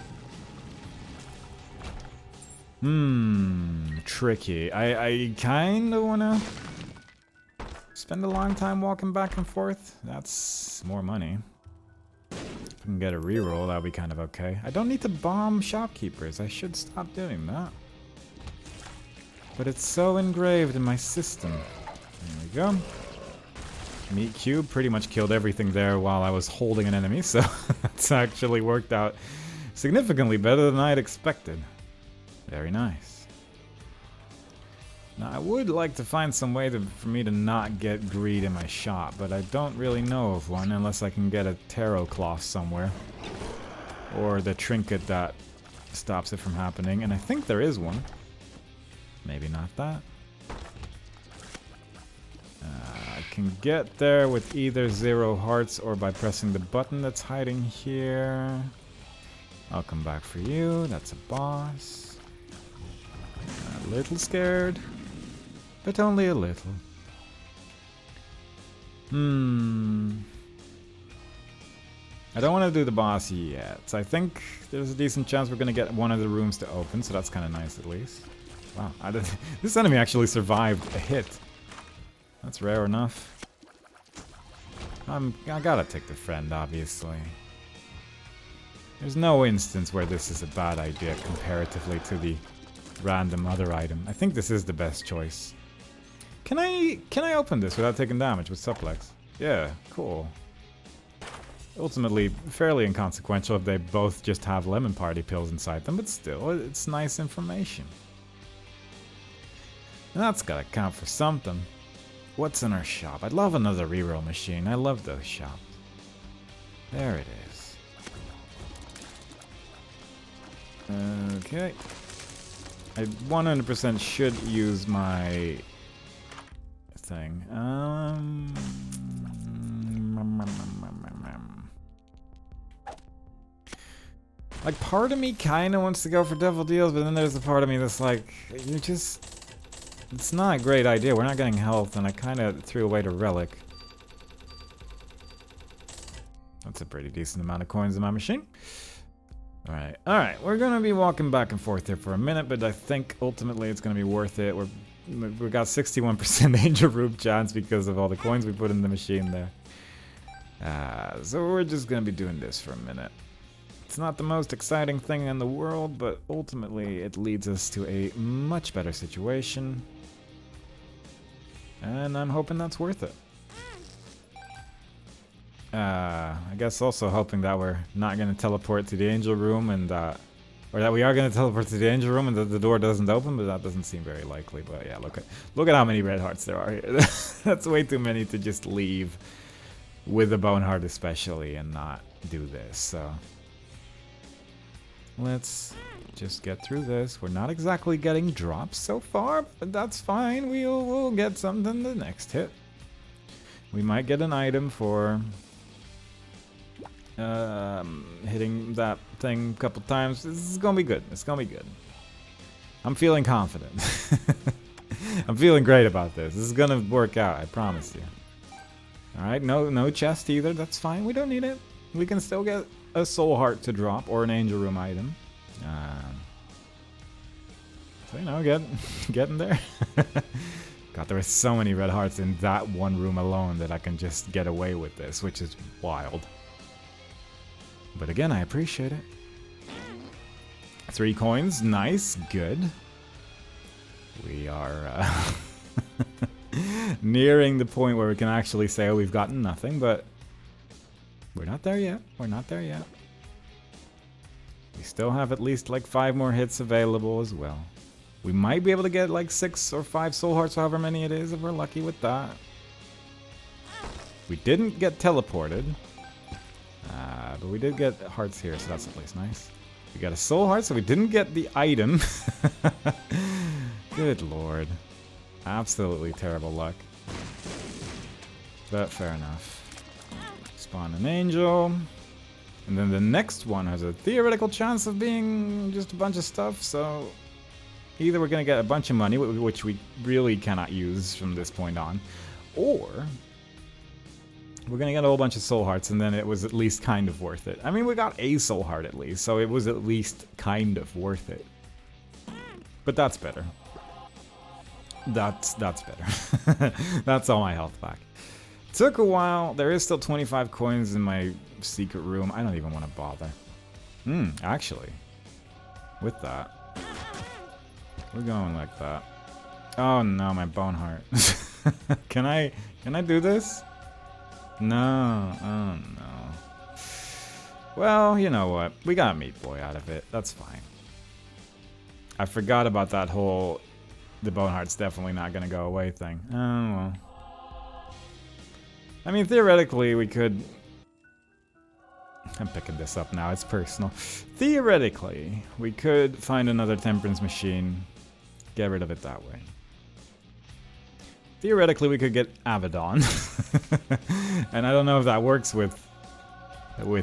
Speaker 1: Tricky. I kind of want to spend a long time walking back and forth. That's more money. If I can get a reroll, that'll be kind of okay. I don't need to bomb shopkeepers. I should stop doing that. But it's so engraved in my system. There we go. Meat Cube pretty much killed everything there while I was holding an enemy, so that's actually worked out significantly better than I'd expected. Very nice. Now, I would like to find some way for me to not get greed in my shop, but I don't really know of one unless I can get a tarot cloth somewhere. Or the trinket that stops it from happening, and I think there is one. Maybe not that. I can get there with either 0 hearts or by pressing the button that's hiding here. I'll come back for you. That's a boss. A little scared. But only a little. I don't want to do the boss yet. So I think there's a decent chance we're going to get one of the rooms to open, so that's kind of nice at least. Wow, this enemy actually survived a hit. That's rare enough. I gotta take the friend, obviously. There's no instance where this is a bad idea comparatively to the random other item. I think this is the best choice. Can I open this without taking damage with Suplex? Yeah, cool. Ultimately, fairly inconsequential if they both just have lemon party pills inside them, but still, it's nice information. And that's gotta count for something. What's in our shop? I'd love another reroll machine. I love those shops. There it is. Okay. I 100% should use my thing. Like, part of me kind of wants to go for devil deals, but then there's a part of me that's like, you just... It's not a great idea. We're not getting health, and I kind of threw away the relic. That's a pretty decent amount of coins in my machine. Alright, we're gonna be walking back and forth here for a minute, but I think ultimately it's gonna be worth it. We got 61% Angel Room chance because of all the coins we put in the machine there. So we're just gonna be doing this for a minute. It's not the most exciting thing in the world, but ultimately it leads us to a much better situation. And I'm hoping that's worth it. I guess also hoping that we're not going to teleport to the angel room and or that we are going to teleport to the angel room and that the door doesn't open, but that doesn't seem very likely. But yeah, look at how many red hearts there are here. That's way too many to just leave with a bone heart especially and not do this. So let's just get through this. We're not exactly getting drops so far, but that's fine. We'll get something the next hit. We might get an item for hitting that thing a couple times. This is gonna be good. It's gonna be good. I'm feeling confident. I'm feeling great about this. This is gonna work out, I promise you. Alright, no chest either. That's fine. We don't need it. We can still get a soul heart to drop or an angel room item. So, you know, getting there. God, there are so many red hearts in that one room alone that I can just get away with this, which is wild. But again, I appreciate it. 3 coins, nice, good. We are nearing the point where we can actually say, oh, we've gotten nothing, but we're not there yet. We're not there yet. We still have at least like 5 more hits available as well. We might be able to get like 6 or 5 soul hearts, however many it is, if we're lucky with that. We didn't get teleported. But we did get hearts here, so that's at least nice. We got a soul heart, so we didn't get the item. Good lord. Absolutely terrible luck. But fair enough. Spawn an angel. And then the next one has a theoretical chance of being just a bunch of stuff, so... Either we're going to get a bunch of money, which we really cannot use from this point on, or we're going to get a whole bunch of soul hearts, and then it was at least kind of worth it. I mean, we got a soul heart at least, so it was at least kind of worth it. But that's better. That's better. That's all my health back. Took a while. There is still 25 coins in my secret room. I don't even want to bother. Actually, with that, we're going like that. Oh no, my bone heart. Can I do this? No. Oh no. Well, you know what? We got Meat Boy out of it. That's fine. I forgot about that whole the bone heart's definitely not gonna go away thing. Oh well. I mean, theoretically, we could... I'm picking this up now, it's personal. Theoretically, we could find another temperance machine, get rid of it that way. Theoretically, we could get Abaddon. And I don't know if that works with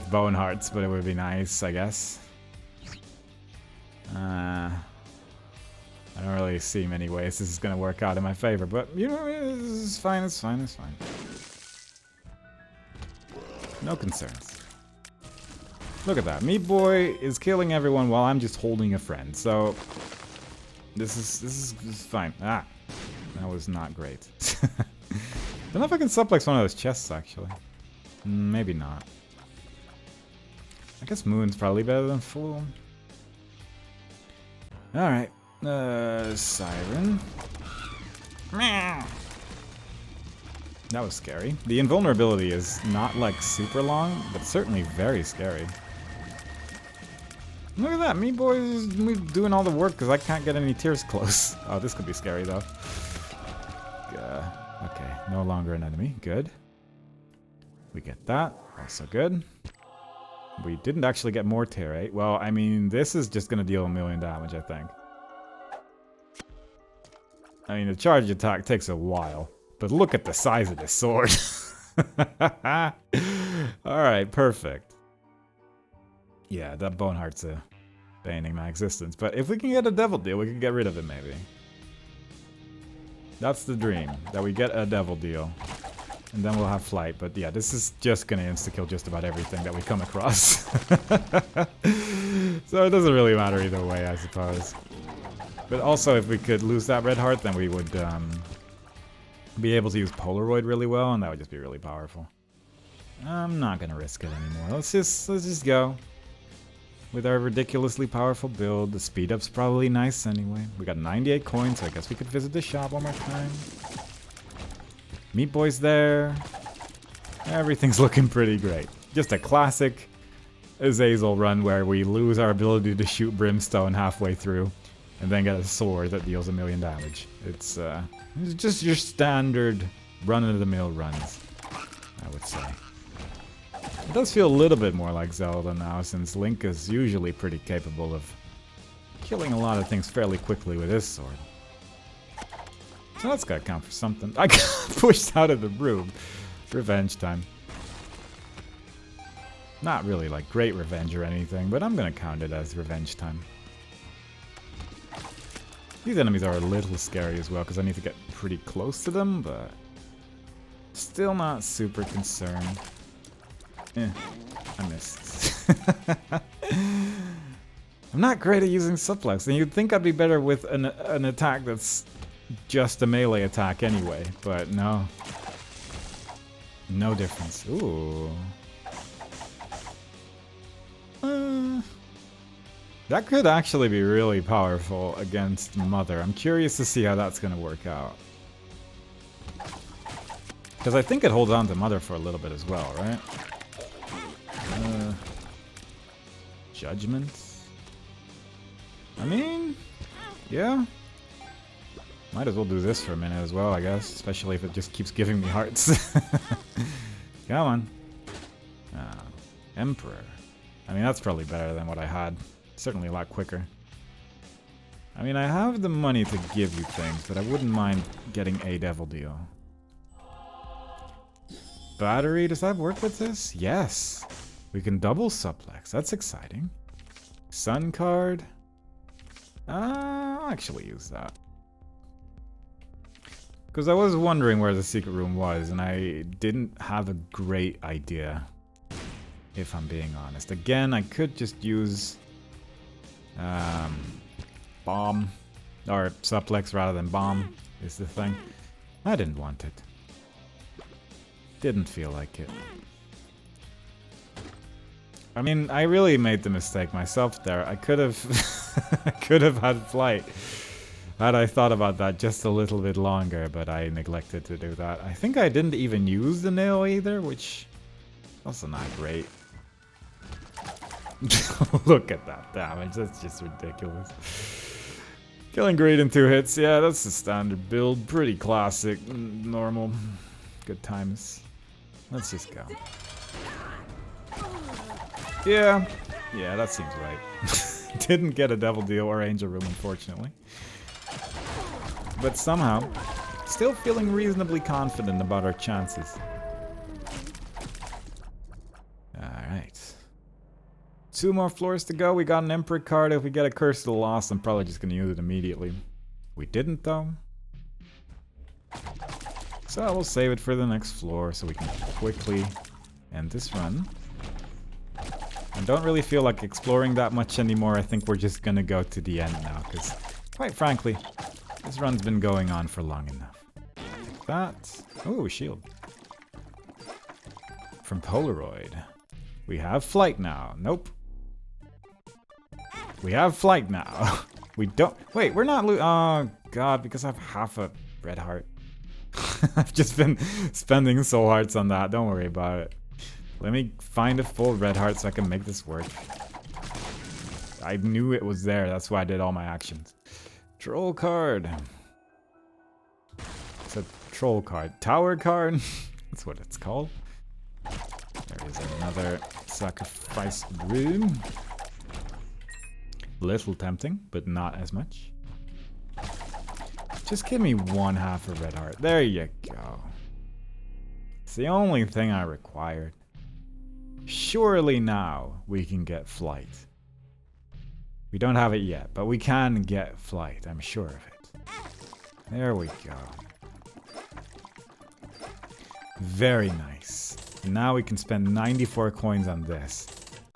Speaker 1: bone hearts, but it would be nice, I guess. I don't really see many ways this is going to work out in my favor, but, you know, it's fine, it's fine, it's fine. No concerns. Look at that. Meat Boy is killing everyone while I'm just holding a friend. So this is fine. Ah, that was not great. Don't know if I can suplex one of those chests actually. Maybe not. I guess Moon's probably better than Fool. Alright. Siren. That was scary. The invulnerability is not like super long, but certainly very scary. Look at that, Meat Boy is doing all the work because I can't get any tears close. Oh, this could be scary though. Okay, no longer an enemy. Good. We get that. Also good. We didn't actually get more tear rate. Well, I mean, this is just going to deal 1 million damage, I think. I mean, the charge attack takes a while. But look at the size of this sword. Alright, perfect. Yeah, that Bone Heart's baning my existence. But if we can get a Devil Deal, we can get rid of it, maybe. That's the dream, that we get a Devil Deal. And then we'll have Flight. But yeah, this is just going to insta-kill just about everything that we come across. So it doesn't really matter either way, I suppose. But also, if we could lose that Red Heart, then we would be able to use Polaroid really well, and that would just be really powerful. I'm not going to risk it anymore. Let's just go. With our ridiculously powerful build, the speed up's probably nice anyway. We got 98 coins, so I guess we could visit the shop one more time. Meat Boy's there. Everything's looking pretty great. Just a classic Azazel run where we lose our ability to shoot Brimstone halfway through and then get a sword that deals 1 million damage. It's just your standard run-of-the-mill runs, I would say. It does feel a little bit more like Zelda now, since Link is usually pretty capable of killing a lot of things fairly quickly with his sword. So that's gotta count for something. I got pushed out of the room. Revenge time. Not really like great revenge or anything, but I'm gonna count it as revenge time. These enemies are a little scary as well, because I need to get pretty close to them, but still not super concerned. I missed. I'm not great at using Suplex, and you'd think I'd be better with an attack that's just a melee attack anyway, but no. No difference. Ooh. That could actually be really powerful against Mother. I'm curious to see how that's going to work out. Because I think it holds on to Mother for a little bit as well, right? Judgment? I mean, yeah. Might as well do this for a minute as well, I guess. Especially if it just keeps giving me hearts. Come on. Emperor. I mean, that's probably better than what I had. Certainly a lot quicker. I mean, I have the money to give you things, but I wouldn't mind getting a Devil Deal. Battery, does that work with this? Yes. We can double Suplex. That's exciting. Sun card. I'll actually use that. Because I was wondering where the secret room was, and I didn't have a great idea, if I'm being honest. Again, I could just use bomb, or Suplex rather than bomb, is the thing. I didn't want it. Didn't feel like it. I mean, I really made the mistake myself there. I could have could have had Flight had I thought about that just a little bit longer, but I neglected to do that. I think I didn't even use the nail either, which also not great. Look at that damage, that's just ridiculous. Killing greed in 2 hits, yeah, that's the standard build. Pretty classic, normal, good times. Let's just go. Yeah, that seems right. Didn't get a Devil Deal or Angel Room, unfortunately. But somehow, still feeling reasonably confident about our chances. Alright. 2 more floors to go. We got an Emperor card. If we get a Curse of the Lost, I'm probably just going to use it immediately. We didn't, though. So we'll save it for the next floor so we can quickly end this run. I don't really feel like exploring that much anymore. I think we're just gonna go to the end now, because, quite frankly, this run's been going on for long enough. Like that. Ooh, shield. From Polaroid. We have flight now. Nope. We have flight now. We don't... Wait, we're not oh, God, because I have half a red heart. I've just been spending soul hearts on that. Don't worry about it. Let me find a full red heart so I can make this work. I knew it was there. That's why I did all my actions. Troll card. It's a troll card. Tower card. That's what it's called. There is another sacrifice room. Little tempting, but not as much. Just give me 1/2 a red heart. There you go. It's the only thing I required. Surely now we can get flight. We don't have it yet, but we can get flight. I'm sure of it. There we go. Very nice. Now we can spend 94 coins on this.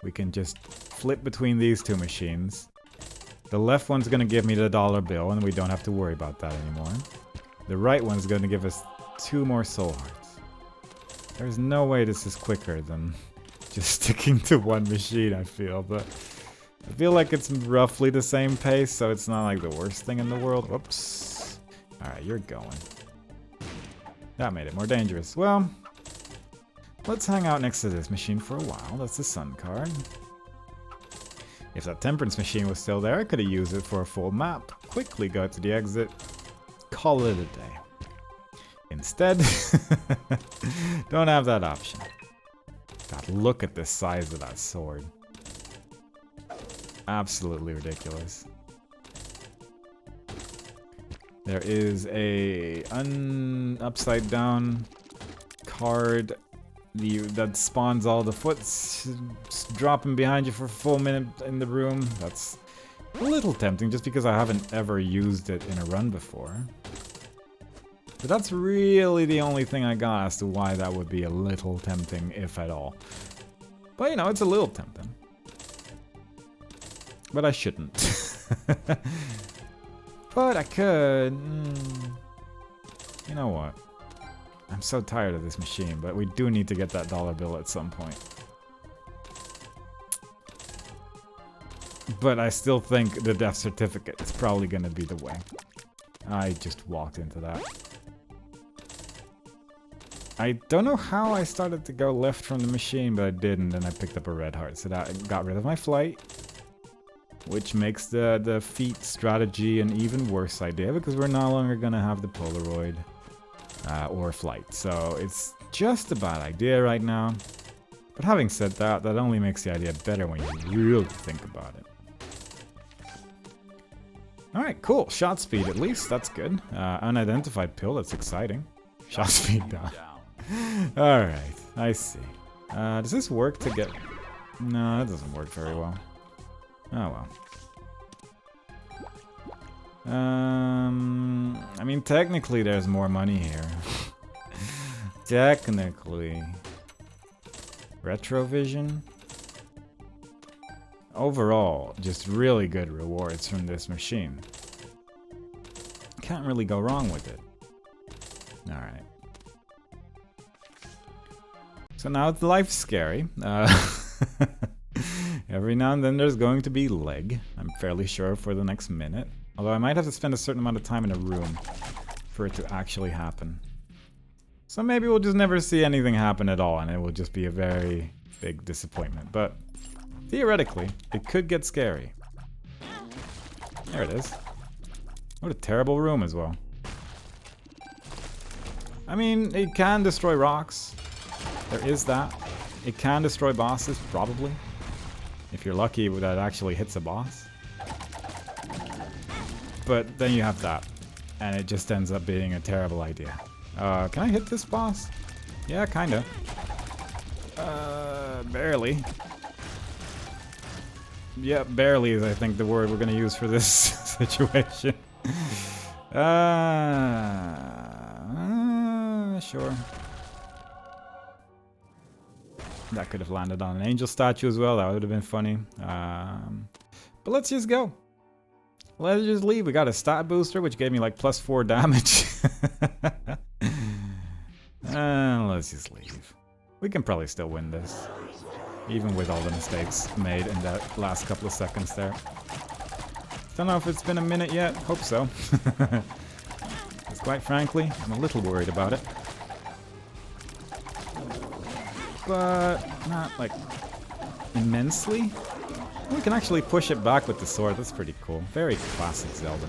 Speaker 1: We can just flip between these two machines. The left one's gonna give me the dollar bill, and we don't have to worry about that anymore. The right one's gonna give us 2 more soul hearts. There's no way this is quicker than just sticking to one machine, I feel, but I feel like it's roughly the same pace, so it's not like the worst thing in the world. Whoops. Alright, you're going. That made it more dangerous. Well, let's hang out next to this machine for a while. That's the sun card. If that temperance machine was still there, I could have used it for a full map. Quickly go to the exit. Call it a day. Instead, don't have that option. God, look at the size of that sword. Absolutely ridiculous. There is a upside down card that spawns all the foots dropping behind you for a full minute in the room. That's a little tempting just because I haven't ever used it in a run before. But that's really the only thing I got as to why that would be a little tempting, if at all. But you know, it's a little tempting. But I shouldn't. But I could... You know what? I'm so tired of this machine, but we do need to get that dollar bill at some point. But I still think the death certificate is probably gonna be the way. I just walked into that. I don't know how I started to go left from the machine, but I didn't, and I picked up a red heart. So that got rid of my flight. Which makes the feat strategy an even worse idea, because we're no longer gonna have the Polaroid. Or flight. So it's just a bad idea right now. But having said that, that only makes the idea better when you really think about it. Alright, cool. Shot speed at least, that's good. Unidentified pill, that's exciting. Shot speed down. Alright, I see. Does this work to get... No, that doesn't work very well. Oh well. I mean, technically there's more money here. Technically. Retrovision. Overall, just really good rewards from this machine. Can't really go wrong with it. Alright. So now life's scary. Every now and then there's going to be leg, I'm fairly sure, for the next minute. Although I might have to spend a certain amount of time in a room for it to actually happen. So maybe we'll just never see anything happen at all, and it will just be a very big disappointment. But theoretically, it could get scary. There it is. What a terrible room as well. I mean, it can destroy rocks. There is that. It can destroy bosses, probably. If you're lucky that actually hits a boss. But then you have that. And it just ends up being a terrible idea. Can I hit this boss? Yeah, kinda. Barely. Yeah, barely is I think the word we're gonna use for this situation. Sure. That could have landed on an angel statue as well. That would have been funny. But let's just go. Let's just leave. We got a stat booster, which gave me like +4 damage. Let's just leave. We can probably still win this. Even with all the mistakes made in that last couple of seconds there. Don't know if it's been a minute yet. Hope so. Because quite frankly, I'm a little worried about it. But not like immensely. We can actually push it back with the sword. That's pretty cool. Very classic Zelda.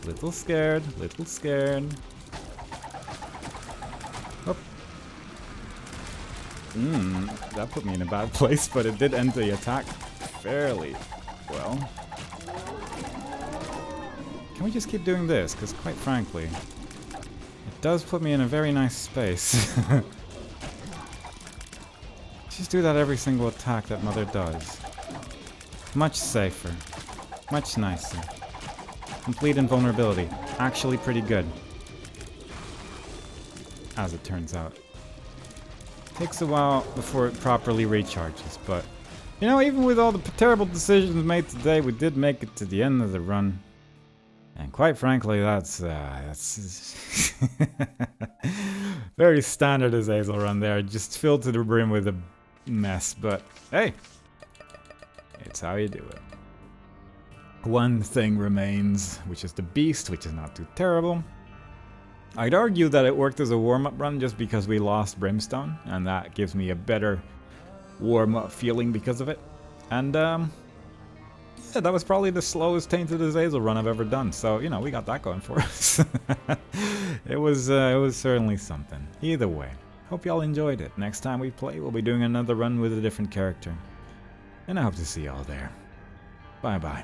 Speaker 1: Little scared, little scared. Oh. That put me in a bad place, but it did end the attack fairly well. Can we just keep doing this? Because quite frankly, it does put me in a very nice space. Just do that every single attack that Mother does. Much safer. Much nicer. Complete invulnerability. Actually pretty good. As it turns out. Takes a while before it properly recharges, but... You know, even with all the terrible decisions made today, we did make it to the end of the run. And quite frankly, that's very standard Azazel run there. Just filled to the brim with a mess, but hey, it's how you do it. One thing remains, which is the beast, which is not too terrible. I'd argue that it worked as a warm-up run just because we lost Brimstone, and that gives me a better warm-up feeling because of it. And yeah, that was probably the slowest Tainted Azazel run I've ever done, so you know, we got that going for us. It was certainly something. Either way, hope y'all enjoyed it. Next time we play, we'll be doing another run with a different character, and I hope to see y'all there. Bye bye.